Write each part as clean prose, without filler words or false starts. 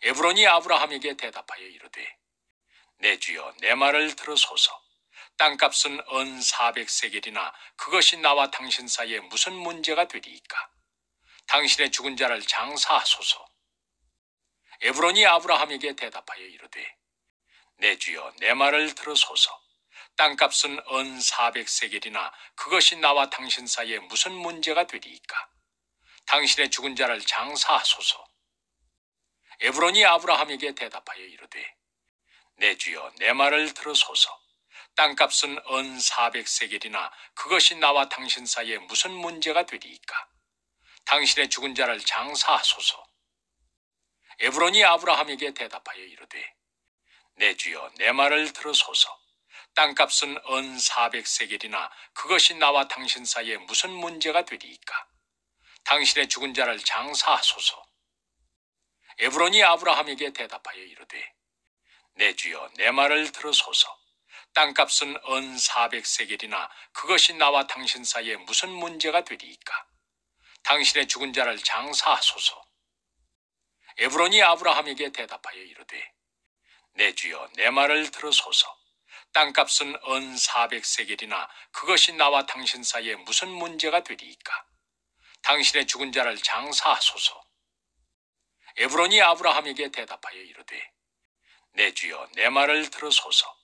에브론이 아브라함에게 대답하여 이르되 내 주여 내 말을 들으소서. 땅값은 은 400세겔이나 그것이 나와 당신 사이에 무슨 문제가 되리이까? 당신의 죽은 자를 장사하소서. 에브론이 아브라함에게 대답하여 이르되 내 주여 내 말을 들으소서. 땅값은 은 400세겔이나 그것이 나와 당신 사이에 무슨 문제가 되리이까? 당신의 죽은 자를 장사하소서. 에브론이 아브라함에게 대답하여 이르되 내 주여 내 말을 들으소서. 땅값은 은 400세겔이나 그것이 나와 당신 사이에 무슨 문제가 되리이까? 당신의 죽은 자를 장사하소서. 에브론이 아브라함에게 대답하여 이르되 내 주여 내 말을 들으소서. 땅값은 은 400세겔이나 그것이 나와 당신 사이에 무슨 문제가 되리이까? 당신의 죽은 자를 장사하소서. 에브론이 아브라함에게 대답하여 이르되 내 주여 내 말을 들으소서. 땅값은 은 400세겔이나 그것이 나와 당신 사이에 무슨 문제가 되리이까? 당신의 죽은 자를 장사하소서. 에브론이 아브라함에게 대답하여 이르되 내 주여 내 말을 들으소서. 땅값은 은 400세겔이나 그것이 나와 당신 사이에 무슨 문제가 되리이까? 당신의 죽은 자를 장사하소서. 에브론이 아브라함에게 대답하여 이르되 내 주여 내 말을 들으소서.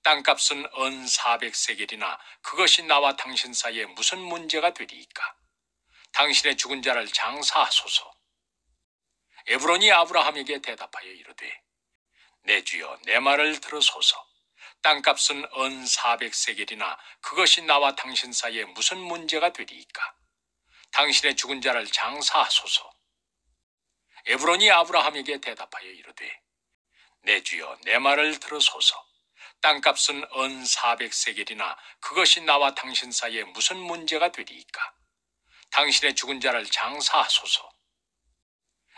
땅값은 은 400세겔이나 그것이 나와 당신 사이에 무슨 문제가 되리이까? 당신의 죽은 자를 장사하소서. 에브론이 아브라함에게 대답하여 이르되 내 주여 내 말을 들으소서. 땅값은 은 400세겔이나 그것이 나와 당신 사이에 무슨 문제가 되리이까? 당신의 죽은 자를 장사하소서. 에브론이 아브라함에게 대답하여 이르되 내 주여 내 말을 들으소서. 땅값은 은 400세겔이나 그것이 나와 당신 사이에 무슨 문제가 되리이까? 당신의 죽은 자를 장사하소서.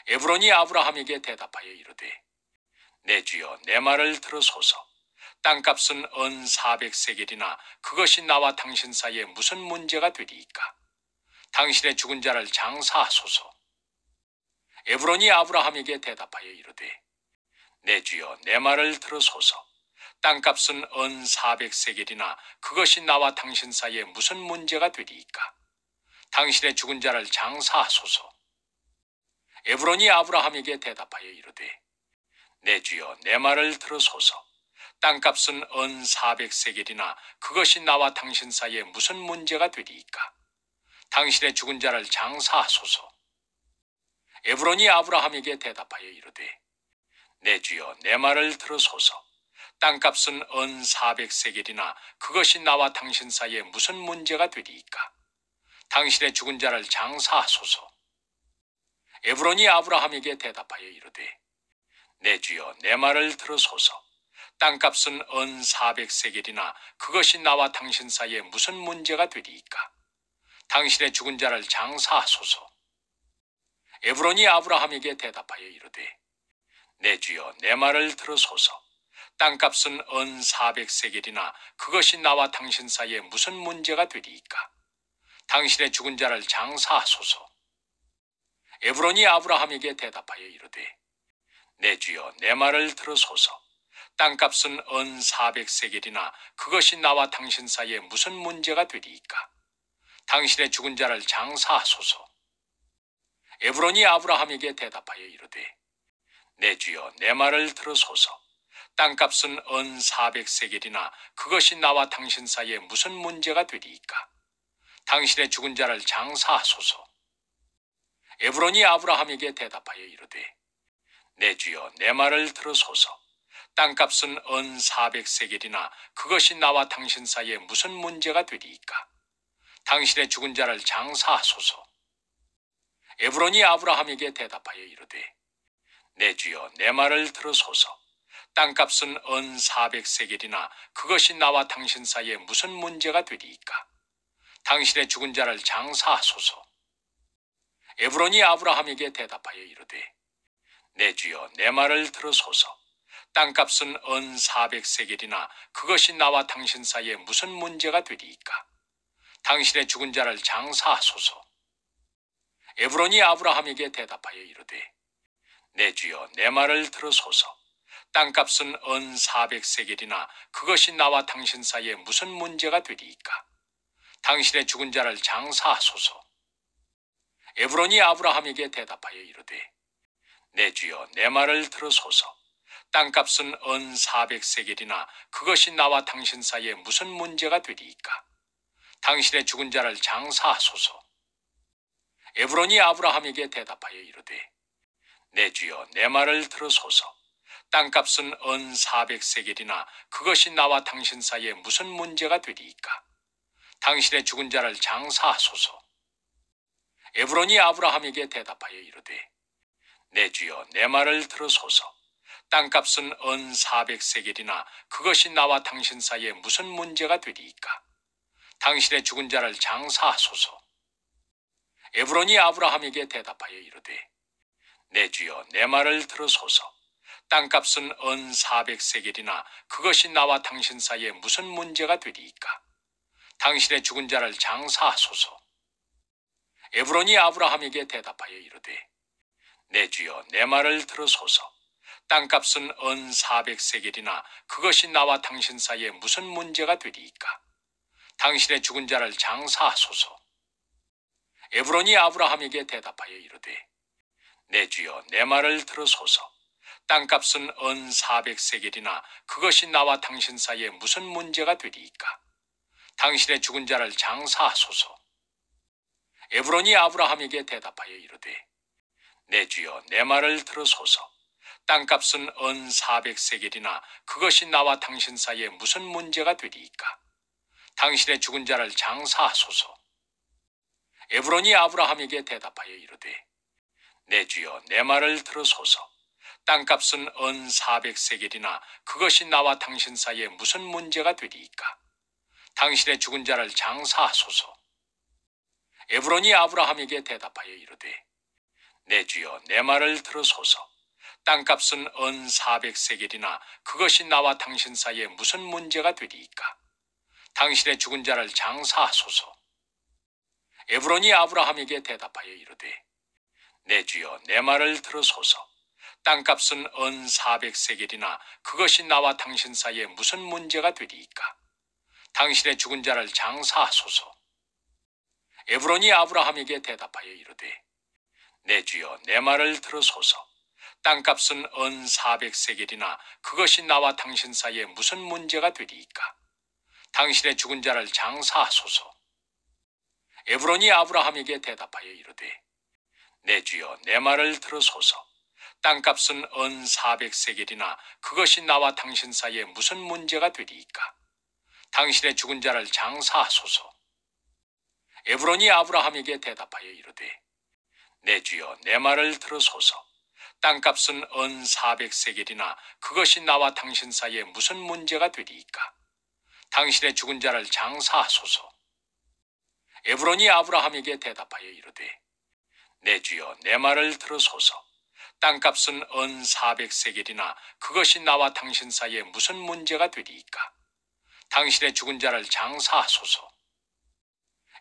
에브론이 아브라함에게 대답하여 이르되 내 주여 내 말을 들으소서. 땅값은 은 400세겔이나 그것이 나와 당신 사이에 무슨 문제가 되리이까? 당신의 죽은 자를 장사하소서. 에브론이 아브라함에게 대답하여 이르되 내 주여 내 말을 들으소서. 땅값은 은 400세겔이나 그것이 나와 당신 사이에 무슨 문제가 되리이까? 당신의 죽은 자를 장사하소서. 에브론이 아브라함에게 대답하여 이르되 내 주여 내 말을 들으소서. 땅값은 은 400세겔이나 그것이 나와 당신 사이에 무슨 문제가 되리이까? 당신의 죽은 자를 장사하소서. 에브론이 아브라함에게 대답하여 이르되 내 주여 내 말을 들으소서. 땅값은 은 400세겔이나 그것이 나와 당신 사이에 무슨 문제가 되리이까? 당신의 죽은 자를 장사하소서. 에브론이 아브라함에게 대답하여 이르되 내 주여 내 말을 들으소서. 땅값은 은 400세겔이나 그것이 나와 당신 사이에 무슨 문제가 되리이까? 당신의 죽은 자를 장사하소서. 에브론이 아브라함에게 대답하여 이르되 내 주여 내 말을 들으소서. 땅값은 은 400세겔이나 그것이 나와 당신 사이에 무슨 문제가 되리이까? 당신의 죽은 자를 장사하소서. 에브론이 아브라함에게 대답하여 이르되 내 주여 내 말을 들으소서. 땅값은 은 400세겔이나 그것이 나와 당신 사이에 무슨 문제가 되리이까? 당신의 죽은 자를 장사하소서. 에브론이 아브라함에게 대답하여 이르되 내 주여 내 말을 들으소서. 땅값은 은 400세겔이나 그것이 나와 당신 사이에 무슨 문제가 되리이까? 당신의 죽은 자를 장사하소서. 에브론이 아브라함에게 대답하여 이르되 내 주여 내 말을 들으소서. 땅값은 은 400세겔이나 그것이 나와 당신 사이에 무슨 문제가 되리이까? 당신의 죽은 자를 장사하소서. 에브론이 아브라함에게 대답하여 이르되 내 주여 내 말을 들으소서. 땅값은 은 400세겔이나 그것이 나와 당신 사이에 무슨 문제가 되리이까? 당신의 죽은 자를 장사하소서. 에브론이 아브라함에게 대답하여 이르되 내 주여 내 말을 들으소서. 땅값은 은 400세겔이나 그것이 나와 당신 사이에 무슨 문제가 되리이까? 당신의 죽은 자를 장사하소서. 에브론이 아브라함에게 대답하여 이르되 내 주여 내 말을 들으소서. 땅값은 은 400세겔이나 그것이 나와 당신 사이에 무슨 문제가 되리이까? 당신의 죽은 자를 장사하소서. 에브론이 아브라함에게 대답하여 이르되 내 주여 내 말을 들으소서. 땅값은 은 400세겔이나 그것이 나와 당신 사이에 무슨 문제가 되리이까? 당신의 죽은 자를 장사하소서. 에브론이 아브라함에게 대답하여 이르되 내 주여 내 말을 들으소서. 땅값은 은 400세겔이나 그것이 나와 당신 사이에 무슨 문제가 되리이까? 당신의 죽은 자를 장사하소서. 에브론이 아브라함에게 대답하여 이르되 내 주여 내 말을 들으소서. 땅값은 은 400세겔이나 그것이 나와 당신 사이에 무슨 문제가 되리이까? 당신의 죽은 자를 장사하소서. 에브론이 아브라함에게 대답하여 이르되 내 주여 내 말을 들으소서. 땅값은 은 400세겔이나 그것이 나와 당신 사이에 무슨 문제가 되리이까? 당신의 죽은 자를 장사하소서. 에브론이 아브라함에게 대답하여 이르되 내 주여 내 말을 들으소서. 땅값은 은 400세겔이나 그것이 나와 당신 사이에 무슨 문제가 되리이까? 당신의 죽은 자를 장사하소서. 에브론이 아브라함에게 대답하여 이르되 내 주여 내 말을 들으소서. 땅값은 은 400세겔이나 그것이 나와 당신 사이에 무슨 문제가 되리이까? 당신의 죽은 자를 장사하소서. 에브론이 아브라함에게 대답하여 이르되 내 주여 내 말을 들으소서. 땅값은 은 400세겔이나 그것이 나와 당신 사이에 무슨 문제가 되리이까? 당신의 죽은 자를 장사하소서. 에브론이 아브라함에게 대답하여 이르되 내 주여 내 말을 들으소서. 땅값은 은 400세겔이나 그것이 나와 당신 사이에 무슨 문제가 되리이까? 당신의 죽은 자를 장사하소서. 에브론이 아브라함에게 대답하여 이르되 내 주여 내 말을 들으소서. 땅값은 은 400세겔이나 그것이 나와 당신 사이에 무슨 문제가 되리이까? 당신의 죽은 자를 장사하소서. 에브론이 아브라함에게 대답하여 이르되 내 주여 내 말을 들으소서. 땅값은 은 400세겔이나 그것이 나와 당신 사이에 무슨 문제가 되리이까? 당신의 죽은 자를 장사하소서. 에브론이 아브라함에게 대답하여 이르되 내 주여 내 말을 들으소서. 땅값은 은 400세겔이나 그것이 나와 당신 사이에 무슨 문제가 되리이까? 당신의 죽은 자를 장사하소서. 에브론이 아브라함에게 대답하여 이르되 내 주여 내 말을 들으소서. 땅값은 은 400세겔이나 그것이 나와 당신 사이에 무슨 문제가 되리이까? 당신의 죽은 자를 장사하소서. 에브론이 아브라함에게 대답하여 이르되 내 주여 내 말을 들으소서. 땅값은 은 400세겔이나 그것이 나와 당신 사이에 무슨 문제가 되리이까? 당신의 죽은 자를 장사하소서. 에브론이 아브라함에게 대답하여 이르되 내 주여 내 말을 들으소서. 땅값은 은 400세겔이나 그것이 나와 당신 사이에 무슨 문제가 되리이까? 당신의 죽은 자를 장사하소서.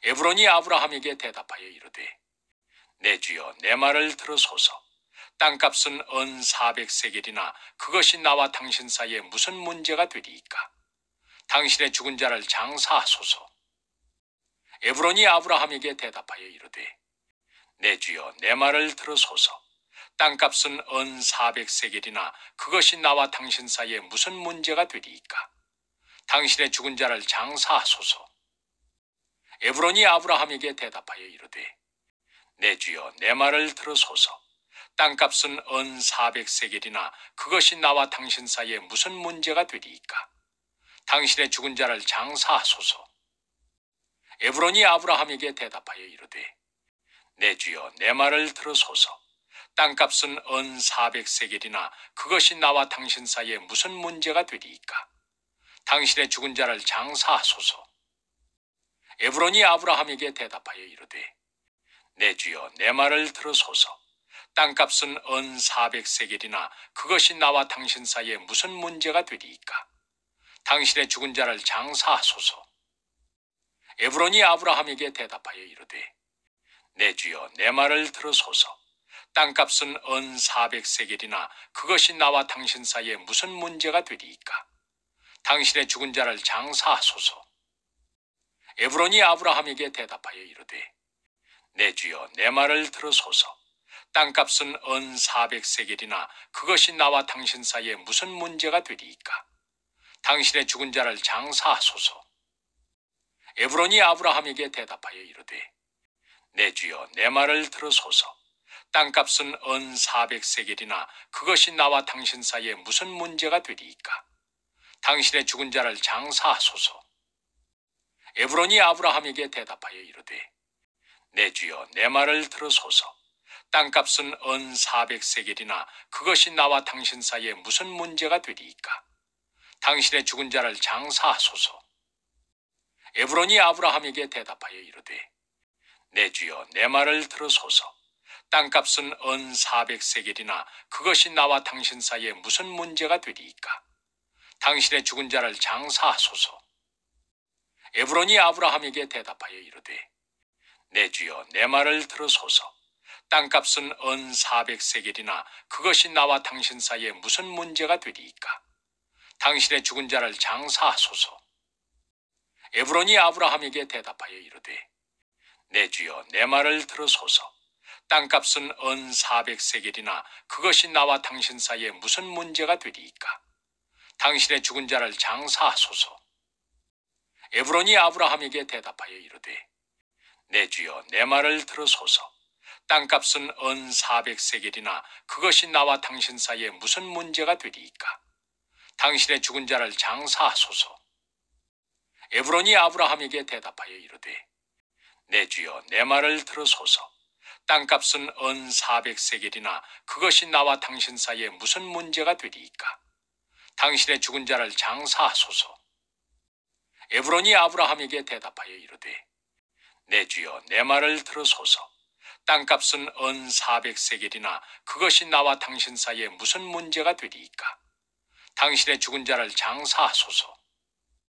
에브론이 아브라함에게 대답하여 이르되 내 주여 내 말을 들으소서. 땅값은 은 400세겔이나 그것이 나와 당신 사이에 무슨 문제가 되리이까? 당신의 죽은 자를 장사하소서. 에브론이 아브라함에게 대답하여 이르되 내 주여 내 말을 들으소서. 땅값은 은 400세겔이나 그것이 나와 당신 사이에 무슨 문제가 되리이까? 당신의 죽은 자를 장사하소서. 에브론이 아브라함에게 대답하여 이르되 내 주여 내 말을 들으소서. 땅값은 은 400세겔이나 그것이 나와 당신 사이에 무슨 문제가 되리이까? 당신의 죽은 자를 장사하소서. 에브론이 아브라함에게 대답하여 이르되 내 주여 내 말을 들으소서. 땅값은 은 400세겔이나 그것이 나와 당신 사이에 무슨 문제가 되리이까? 당신의 죽은 자를 장사하소서. 에브론이 아브라함에게 대답하여 이르되 내 주여 내 말을 들으소서. 땅값은 은 400세겔이나 그것이 나와 당신 사이에 무슨 문제가 되리이까? 당신의 죽은 자를 장사하소서. 에브론이 아브라함에게 대답하여 이르되 내 주여 내 말을 들으소서. 땅값은 은 400세겔이나 그것이 나와 당신 사이에 무슨 문제가 되리이까? 당신의 죽은 자를 장사하소서. 에브론이 아브라함에게 대답하여 이르되 내 주여 내 말을 들으소서. 땅값은 은 400세겔이나 그것이 나와 당신 사이에 무슨 문제가 되리이까? 당신의 죽은 자를 장사하소서. 에브론이 아브라함에게 대답하여 이르되 내 주여 내 말을 들으소서. 땅값은 은 400세겔이나 그것이 나와 당신 사이에 무슨 문제가 되리이까? 당신의 죽은 자를 장사하소서. 에브론이 아브라함에게 대답하여 이르되 내 주여 내 말을 들으소서. 땅값은 은 400세겔이나 그것이 나와 당신 사이에 무슨 문제가 되리이까? 당신의 죽은 자를 장사하소서. 에브론이 아브라함에게 대답하여 이르되 내 주여 내 말을 들으소서. 땅값은 은 400세겔이나 그것이 나와 당신 사이에 무슨 문제가 되리이까? 당신의 죽은 자를 장사하소서. 에브론이 아브라함에게 대답하여 이르되 내 주여 내 말을 들으소서. 땅값은 은 400세겔이나 그것이 나와 당신 사이에 무슨 문제가 되리이까? 당신의 죽은 자를 장사하소서. 에브론이 아브라함에게 대답하여 이르되 내 주여 내 말을 들으소서. 땅값은 은 400세겔이나 그것이 나와 당신 사이에 무슨 문제가 되리이까? 당신의 죽은 자를 장사하소서. 에브론이 아브라함에게 대답하여 이르되 내 주여 내 말을 들으소서. 땅값은 은 400세겔이나 그것이 나와 당신 사이에 무슨 문제가 되리이까? 당신의 죽은 자를 장사하소서. 에브론이 아브라함에게 대답하여 이르되 내 주여 내 말을 들으소서. 땅값은 은 400세겔이나 그것이 나와 당신 사이에 무슨 문제가 되리이까? 당신의 죽은 자를 장사하소서. 에브론이 아브라함에게 대답하여 이르되 내 주여 내 말을 들으소서. 땅값은 은 400세겔이나 그것이 나와 당신 사이에 무슨 문제가 되리이까? 당신의 죽은 자를 장사하소서.